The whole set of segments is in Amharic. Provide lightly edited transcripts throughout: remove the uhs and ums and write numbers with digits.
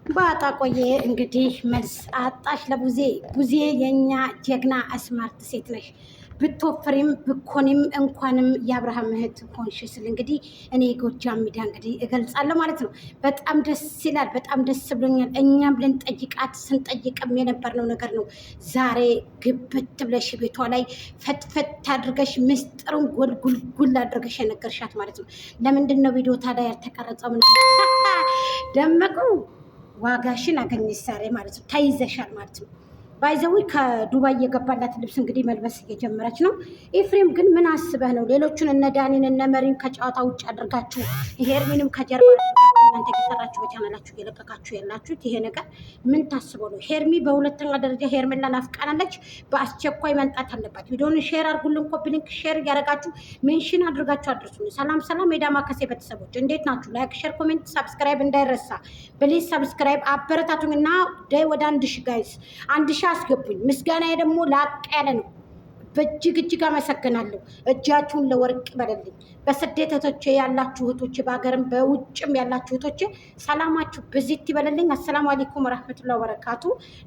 ባጣ ቆየ እንግዲህ መልስ አጣሽ ለቡዜ። ቡዜ የኛ ጀግና አስማርት ሴት ነሽ። ብትወፍሪም ብኮኒም እንኳንም የአብርሃም እህት ሆንሽ ስል እንግዲህ እኔ ጎጃም ሚዲያ እንግዲህ እገልጻለሁ ማለት ነው። በጣም ደስ ይላል። በጣም ደስ ብሎኛል። እኛም ልንጠይቃት ስንጠይቅም የነበርነው ነገር ነው። ዛሬ ግብት ብለሽ ቤቷ ላይ ፈትፈት አድርገሽ ምስጢሩን ጎልጉልጉል አድርገሽ የነገርሻት ማለት ነው። ለምንድን ነው ቪዲዮ ታዲያ ያልተቀረጸው? ደመቁ ዋጋሽን አገኘሽ ዛሬ ማለት ነው። ተይዘሻል ማለት ነው። ባይዘዊ ከዱባይ የገባላት ልብስ እንግዲህ መልበስ እየጀመረች ነው። ኤፍሬም ግን ምን አስበህ ነው ሌሎቹን እነ ዳኒን እነ መሪን ከጨዋታ ውጭ አድርጋችሁ ሄርሚንም ከጀርባ እናንተ እየሰራችሁ በቻናላችሁ እየለቀቃችሁ ያላችሁት ይሄ ነገር ምን ታስበው ነው? ሄርሚ በሁለተኛ ደረጃ ሄርሜላ ናፍቃናለች። በአስቸኳይ መምጣት አለባት። ቪዲዮውን ሼር አድርጉልን። ኮፒ ሊንክ ሼር እያደረጋችሁ ሜንሽን አድርጋችሁ አድርሱን። ሰላም ሰላም፣ የዳማ ከሴ ቤተሰቦች እንዴት ናችሁ? ላይክ ሼር ኮሜንት ሰብስክራይብ እንዳይረሳ። ፕሊዝ ሰብስክራይብ አበረታቱኝ እና ዳይ ወደ 1000 ጋይስ 1000 አስገቡኝ። ምስጋናዬ ደግሞ ላቅ ያለ ነው። በእጅግ አመሰግናለሁ። እጃችሁን ለወርቅ በለልኝ። በስደት እህቶቼ ያላችሁ እህቶቼ፣ በሀገርም በውጭም ያላችሁ እህቶቼ ሰላማችሁ ብዚት ይበለልኝ። አሰላሙ አለይኩም ወራህመቱላሂ ወበረካቱ።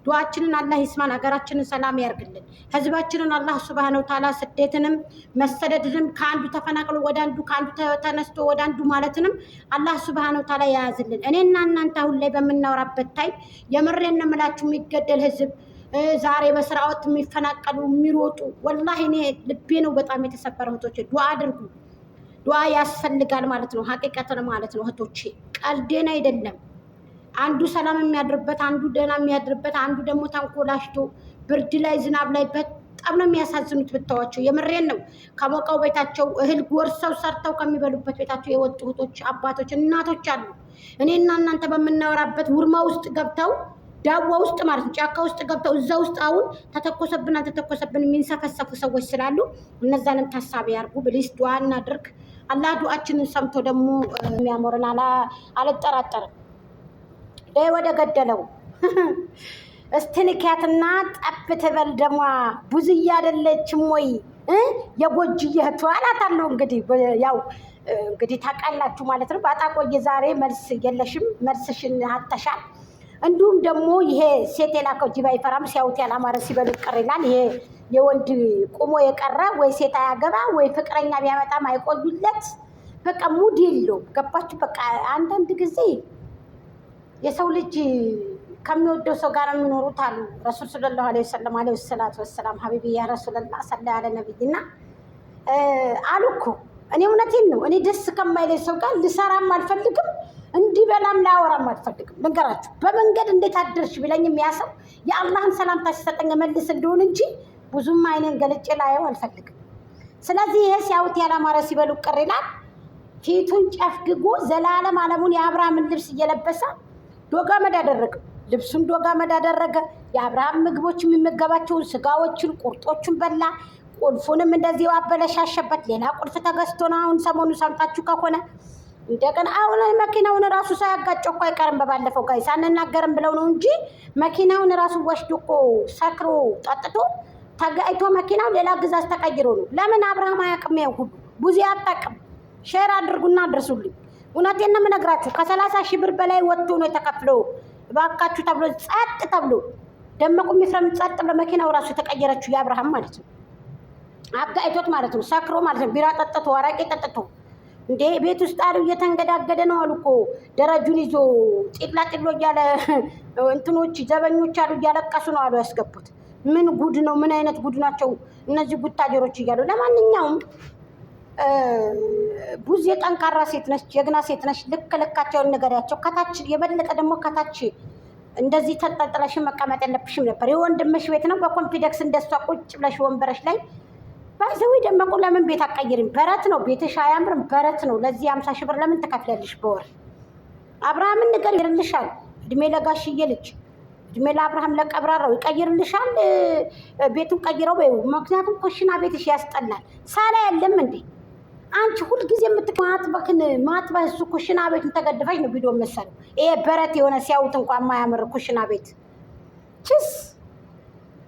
ዱዓችንን አላህ ይስማን። ሀገራችንን ሰላም ያርግልን። ህዝባችንን አላህ ሱብሃነሁ ወተዓላ ስደትንም መሰደድንም ከአንዱ ተፈናቅሎ ወደ አንዱ ከአንዱ ተነስቶ ወደ አንዱ ማለትንም አላህ ሱብሃነሁ ወተዓላ ያያዝልን። እኔና እናንተ አሁን ላይ በምናወራበት ታይም የምሬን ነው የምላችሁ የሚገደል ህዝብ ዛሬ በስርዓት የሚፈናቀሉ የሚሮጡ ወላሂ እኔ ልቤ ነው በጣም የተሰበረው። እህቶቼ ዱዓ አድርጉ። ዱዓ ያስፈልጋል ማለት ነው። ሀቂቀትን ማለት ነው እህቶቼ፣ ቀልዴን አይደለም። አንዱ ሰላም የሚያድርበት፣ አንዱ ደህና የሚያድርበት፣ አንዱ ደግሞ ተንኮላሽቶ ብርድ ላይ ዝናብ ላይ በጣም ነው የሚያሳዝኑት ብታዋቸው። የምሬን ነው። ከሞቀው ቤታቸው እህል ጎርሰው ሰርተው ከሚበሉበት ቤታቸው የወጡ እህቶች፣ አባቶች፣ እናቶች አሉ። እኔና እናንተ በምናወራበት ውርማ ውስጥ ገብተው ዳዋ ውስጥ ማለት ነው ጫካ ውስጥ ገብተው እዛ ውስጥ አሁን ተተኮሰብን አልተተኮሰብን የሚንሰፈሰፉ ሰዎች ስላሉ እነዛንም ታሳቢ ያርጉ። ብሊስ ዱዓ እናድርግ። አላህ ዱዓችንን ሰምቶ ደግሞ የሚያሞርን አልጠራጠርም። ወደ ገደለው እስትንኪያትና ጠብ ትበል ደሟ ብዙዬ አይደለችም ወይ የጎጅዬ እህቷ አላታለሁ። እንግዲህ ያው እንግዲህ ታውቃላችሁ ማለት ነው። ባጣ ቆየ ዛሬ መልስ የለሽም፣ መልስሽን አተሻል። እንዲሁም ደግሞ ይሄ ሴት የላከው ጅብ አይፈራም፣ ሲያዩት ያላማረ ሲበሉ ቅር ይላል። ይሄ የወንድ ቁሞ የቀረ ወይ ሴት አያገባ ወይ ፍቅረኛ ቢያመጣም አይቆዩለት። በቃ ሙድ የለውም። ገባችሁ? በቃ አንዳንድ ጊዜ የሰው ልጅ ከሚወደው ሰው ጋር የሚኖሩት አሉ። ረሱል ሰለላሁ ዐለይሂ ወሰለም ዐለይሂ ሰላቱ ወሰላም ሀቢቢ ያ ረሱላህ ሰለ ያለ ነብይና አሉ እኮ። እኔ እውነቴን ነው። እኔ ደስ ከማይለኝ ሰው ጋር ልሰራም አልፈልግም፣ እንዲበላም ላወራም አልፈልግም። ልንገራችሁ፣ በመንገድ እንዴት አደርሽ ቢለኝ የሚያሰው የአላህን ሰላምታ ሲሰጠኝ መልስ እንደሆን እንጂ ብዙም አይኔን ገልጬ ላየው አልፈልግም። ስለዚህ ይሄ ሲያዩት ያላማረ ሲበሉ ቅር ይላል። ፊቱን ጨፍግጎ ዘላለም አለሙን የአብርሃምን ልብስ እየለበሰ ዶጋመድ አደረገ። ልብሱን ዶጋመድ አደረገ። የአብርሃም ምግቦች የሚመገባቸውን ስጋዎችን ቁርጦቹን በላ። ቁልፉንም እንደዚህ አበለሻሸበት። ሌላ ቁልፍ ተገዝቶ ነው። አሁን ሰሞኑ ሰምታችሁ ከሆነ እንደገና አሁን መኪናውን ራሱ ሳያጋጨው እኮ አይቀርም። በባለፈው ጋር ሳንናገርም ብለው ነው እንጂ መኪናውን ራሱ ወስዶ እኮ ሰክሮ ጠጥቶ ተጋይቶ መኪናው ሌላ ግዛዝ ተቀይሮ ነው። ለምን አብርሃም አያውቅም? ያው ሁሉ ብዙ አያጣቅም። ሼር አድርጉና አድርሱልኝ። እውነቴን ነው የምነግራችሁ። ከ30,000 ብር በላይ ወጥቶ ነው የተከፍለው እባካችሁ ተብሎ ጸጥ ተብሎ ደመቁ የሚፍረም ጸጥ ብሎ መኪናው ራሱ የተቀየረችው የአብርሃም ማለት ነው። አጋይቶት ማለት ነው። ሰክሮ ማለት ነው። ቢራ ጠጥቶ አረቄ ጠጥቶ እንዴ ቤት ውስጥ አሉ እየተንገዳገደ ነው አሉ እኮ ደረጁን ይዞ ጢላ ጢሎ እያለ እንትኖች ዘበኞች አሉ እያለቀሱ ነው አሉ ያስገቡት። ምን ጉድ ነው? ምን አይነት ጉድ ናቸው እነዚህ ጉታጀሮች እያሉ። ለማንኛውም ቡዜ ጠንካራ ሴት ነች፣ ጀግና ሴት ነች። ልክ ልካቸውን ንገሪያቸው። ከታች የበለጠ ደግሞ ከታች እንደዚህ ተንጠልጥለሽን መቀመጥ የለብሽም ነበር። የወንድምሽ ቤት ነው። በኮንፊደንስ እንደሷ ቁጭ ብለሽ ወንበረሽ ላይ ባይዘዊ ደመቁ ለምን ቤት አቀይርም? በረት ነው ቤትሽ አያምርም? በረት ነው። ለዚህ 50,000 ብር ለምን ትከፍያለሽ በወር? አብርሃምን ነገር ይርልሻል። እድሜ ለጋሽዬ ልጅ፣ እድሜ ለአብርሃም ለቀብራራው ይቀይርልሻል። ቤቱን ቀይረው በይው። ምክንያቱም ኮሽና ቤትሽ ያስጠላል። ሳላ ያለም እንዴ አንቺ ሁልጊዜ ማጥበህ እሱ ኩሽና ቤቱን ተገድፈሽ ነው ቪዲዮ መሰለው። ይሄ በረት የሆነ ሲያዩት እንኳን ማያምር ኩሽና ቤት ችስ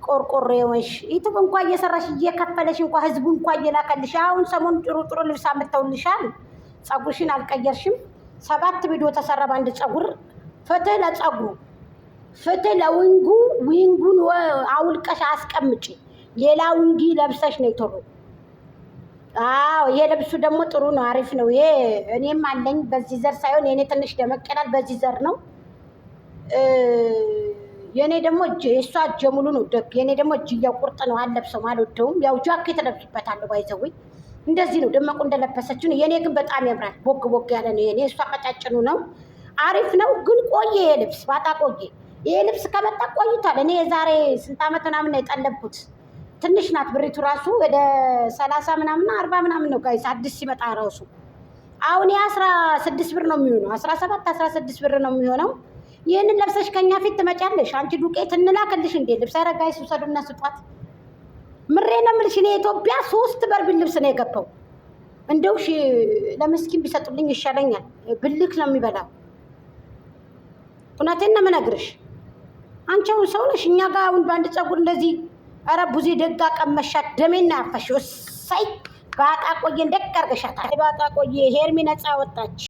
ቆርቆሮ የሆንሽ ዩቱብ እንኳን እየሰራሽ እየከፈለሽ እንኳን ህዝቡ እንኳን እየላከልሽ። አሁን ሰሞኑን ጥሩ ልብስ አምጥተውልሻል። ፀጉርሽን አልቀየርሽም። 7 ቪዲዮ ተሰራ በአንድ ፀጉር ፍትህ ለጸጉሩ፣ ፍትህ ለዊንጉ። ዊንጉን አውልቀሽ አስቀምጪ። ሌላ ዊንጊ ለብሰሽ ነው ቶሎ። አዎ ይሄ ልብሱ ደግሞ ጥሩ ነው፣ አሪፍ ነው። ይሄ እኔም አለኝ በዚህ ዘር ሳይሆን የኔ ትንሽ ደመቅ ይላል፣ በዚህ ዘር ነው። የኔ ደግሞ የእሷ እጀ ሙሉ ነው ደግ። የኔ ደግሞ እጅየው ቁርጥ ነው፣ አልለብሰውም፣ አልወደውም። ያው ጃኬት እለብስበታለሁ ባይዘዊ እንደዚህ ነው ደመቁ እንደለበሰችው ነው። የኔ ግን በጣም ያምራል፣ ቦግ ቦግ ያለ ነው የኔ። እሷ ቀጫጭኑ ነው፣ አሪፍ ነው። ግን ቆየ ይሄ ልብስ ባጣ ቆየ። ይሄ ልብስ ከመጣ ቆይቷል። እኔ የዛሬ ስንት ዓመት ምናምን ነው የጠለብኩት። ትንሽ ናት ብሪቱ ራሱ ወደ 30 ምናምን 40 ምናምን ነው ጋይስ አዲስ ሲመጣ ራሱ። አሁን የ16 ብር ነው የሚሆነው፣ 17 16 ብር ነው የሚሆነው። ይህንን ለብሰሽ ከኛ ፊት ትመጫለሽ። አንቺ ዱቄት እንላክልሽ እንዴ ልብስ? ኧረ ጋይስ ውሰዱና ስጧት። ምሬ ነው የምልሽ። እኔ ኢትዮጵያ 3 በርቢል ልብስ ነው የገባው። እንደው ለምስኪን ቢሰጡልኝ ይሻለኛል። ብልክ ነው የሚበላው። እውነቴን ነው የምነግርሽ። አንቺ አሁን ሰው ነሽ። እኛ ጋር አሁን በአንድ ፀጉር እንደዚህ ኧረ ቡዜ ደጋ ቀመሻት። ደሜና ያፈሽ። እሰይ ባጣ ቆየ እንደቅ አድርገሻታል። ባጣ ቆየ ሄርሚ ነፃ ወጣች።